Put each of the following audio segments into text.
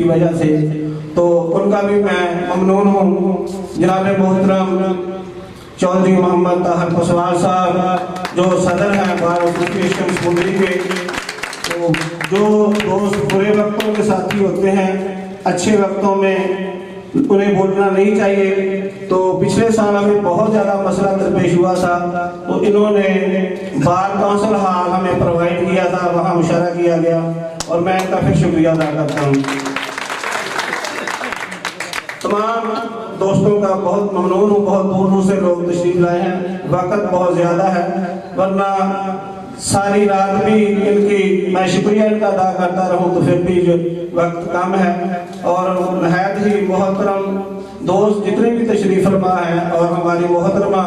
की वजह से, तो उनका भी मैं ममनून हूँ। जनाब मोहतरम चौधरी मोहम्मद ताहिर कुशवाहा साहब जो सदर हैं भारत एसोसिएशन समुद्री के, तो जो दोस्त बुरे वक्तों के साथी होते हैं, अच्छे वक्तों में उन्हें बोलना नहीं चाहिए। तो पिछले साल हमें बहुत ज़्यादा मसला दरपेश हुआ था, तो इन्होंने बार काउंसिल हॉल हमें प्रोवाइड किया था, वहाँ मुशारा किया गया और मैं इनका फिर शुक्रिया अदा करता हूँ। तमाम दोस्तों का बहुत ममनून हूँ, बहुत दूर दूर से लोग तशरीफ लाए हैं। वक्त बहुत ज़्यादा है, वरना सारी रात भी इनकी मैं शुक्रिया इनका अदा करता रहूँ तो फिर भी जो वक्त कम है। और नहायत ही मोहतरम दोस्त जितने भी तशरीफ फरमा हैं, और हमारी मोहतरमा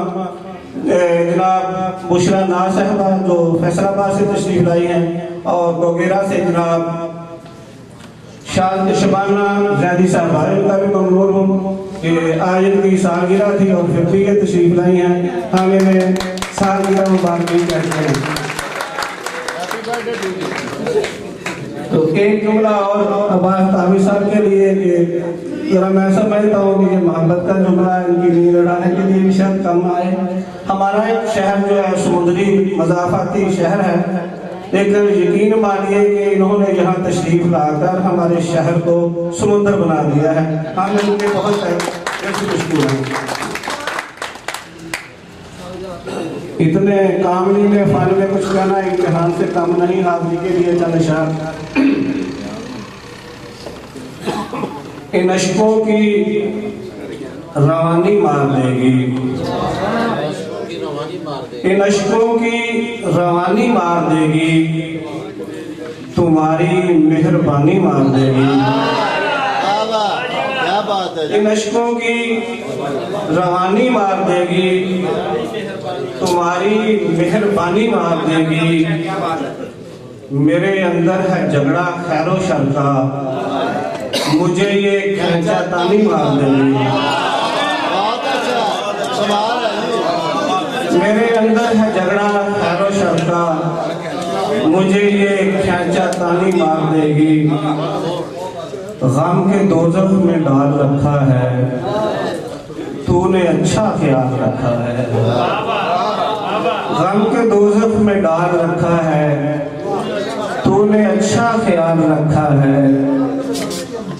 जनाब बुशरा नाज साहबा जो फैसलाबाद से तशरीफ लाई हैं, और गोगेरा से जनाब शबाना जैदी साहबा, इनका भी ममनून हूँ कि आज इनकी सालगिरह थी और फिर भी ये तशरीफ लाई हैं। हम इन्हें सालगिरह मुबारक कहते हैं। तो एक जुमला और अब्बास तावी साहब के लिए कि जरा मैं समझता हूँ कि ये मोहब्बत का जुमला इनकी नींद उड़ाने के लिए भी शायद कम आए। हमारा एक शहर जो है समुद्री मज़ाफ़ाती शहर है, लेकिन यकीन मानिए कि इन्होंने यहाँ तशरीफ लाकर हमारे शहर को समुंदर बना दिया है। हम इनके बहुत मशहूर हैं। इतने कामलीले फन में कुछ कहना इम्तिहान से कम नहीं। हाजिरी के लिए चंद अशआर। इन अशकों की रवानी मार देगी, इन अशकों की रवानी मार देगी, तुम्हारी मेहरबानी मार देगी। इन अशकों की रवानी मार देगी, तुम्हारी मेहरबानी मार देगी। मेरे अंदर है झगड़ा खैरो शर का, मुझे ये खैंचा तानी मार देगी। मेरे अंदर है झगड़ा खैरो शर का, मुझे ये खैंचा तानी मार देगी। गम के दोज़ख में डाल रखा है, तूने अच्छा ख्याल रखा है। गम के दोज़ख में डाल रखा है, तूने अच्छा ख्याल रखा है।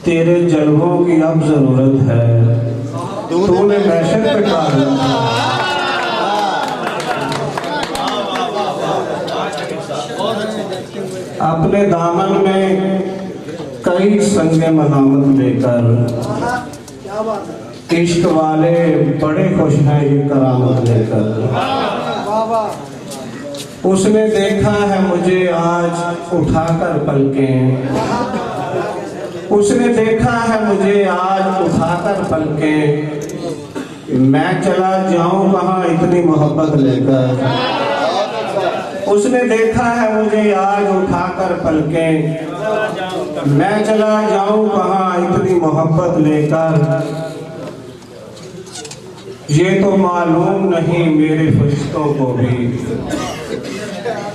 तेरे जलवों की अब जरूरत है, तूने महशर पे डाल रखा है। अपने दामन में कई संगे मलामत लेकर, इश्क वाले बड़े खुश हैं ये करामत लेकर। उसने देखा है मुझे आज उठाकर पलकें, उसने देखा है मुझे आज उठाकर पलकें। मैं चला जाऊं कहाँ इतनी मोहब्बत लेकर। उसने देखा है मुझे आज उठाकर पलकें, मैं चला जाऊं कहाँ इतनी मोहब्बत लेकर। ये तो मालूम नहीं मेरे फरिश्तों को भी,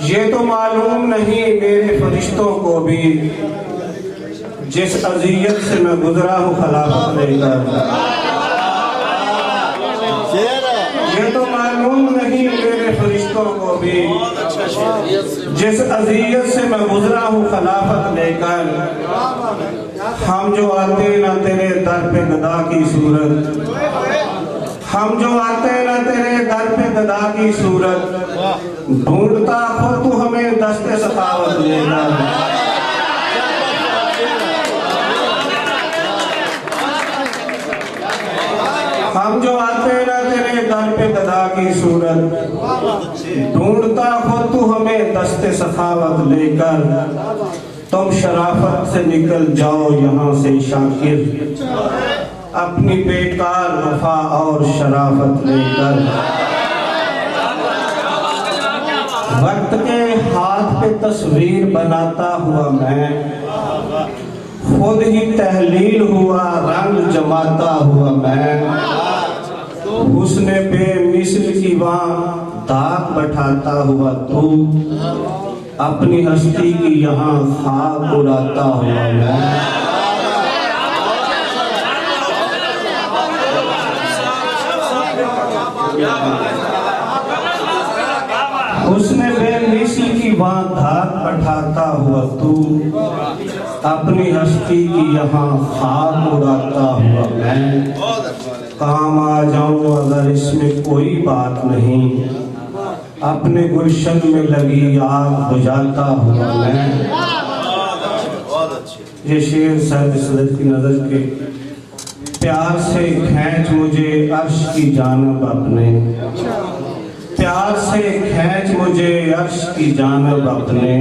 ये तो मालूम नहीं मेरे फरिश्तों को भी, जिस अज़ियत से मैं गुजरा हूँ खिलाफत लेकर। ये तो मालूम नहीं मेरे फरिश्तों को भी, जिस अज़ियत से मैं गुजरा हूँ खिलाफत लेकर। हम जो आते ना तेरे दर पे गदा की सूरत, हम जो आते ना तेरे दर पे गदा की सूरत, ढूंढता खुद तू हमें दस्ते सखावत लेकर। हम जो आते ना तेरे दर पे गदा की सूरत, ढूंढता खुद तू हमें दस्ते सखावत लेकर। तुम शराफत से निकल जाओ यहाँ से शाकिर, अपनी बेकार वफा और शराफत लेकर। वक्त के हाथ पे तस्वीर बनाता हुआ मैं, खुद ही तहलील हुआ रंग जमाता हुआ मैं। हुस्न बेमिसल की वहाँ दाग बैठाता हुआ तू, अपनी हस्ती की यहाँ खाक उड़ाता हुआ मैं। तू, अपनी हस्ती की यहाँ खाक उड़ाता हुआ मैं काम आ जाऊं अगर इसमें कोई बात नहीं, अपने गुलशन में लगी आग बुझाता हुआ मैं। ये शेर साहिब सदर की नजर के प्यार से खींच मुझे अर्श की जानब अपने, प्यार से खींच मुझे अर्श की जानब अपने,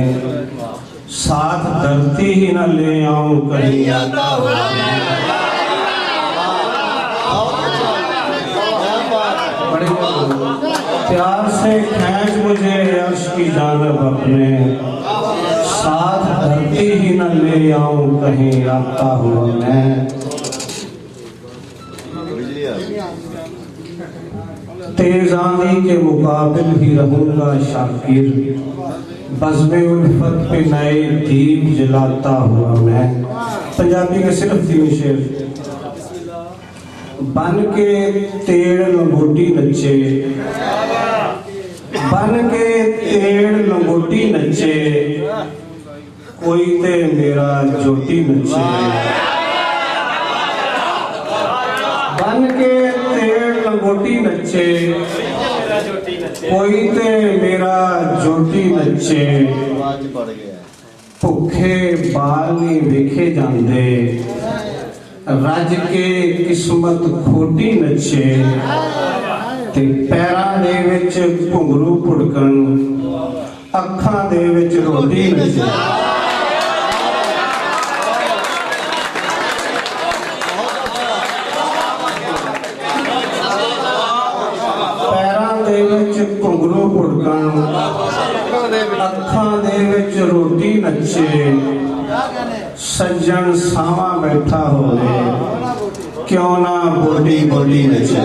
साथ धरती ही न ले आऊं कहीं आता हुआ। प्यार से खींच मुझे अर्श की जानब अपने, साथ धरती ही न ले आऊं कहीं आता हुआ मैं। तेज आंधी के मुकाबिल ही रहूंगा शाकिर, बज़्म उल्फत पे नए दीप जलाता हुआ मैं। पंजाबी के सिर्फ 3 शेर। बन के तेड़ लंगोटी नचे, बन के तेड़ लंगोटी नचे, कोई ते मेरा जोटी नचे। बन के तेड़ लंगोटी नचे, कोई ते मेरा जोटी नचे। भुखे बाल नहीं वेखे जांदे, रज के किस्मत खोटी नचे, ते पैरां दे विच घुंघरू पुड़कन, अखां दे विच रोटी नचे। घुंघरू पुड़कन, अखां दे विच रोटी नचे, सज्जन सावा बैठा होवे, क्यों ना बोली बोली नचे।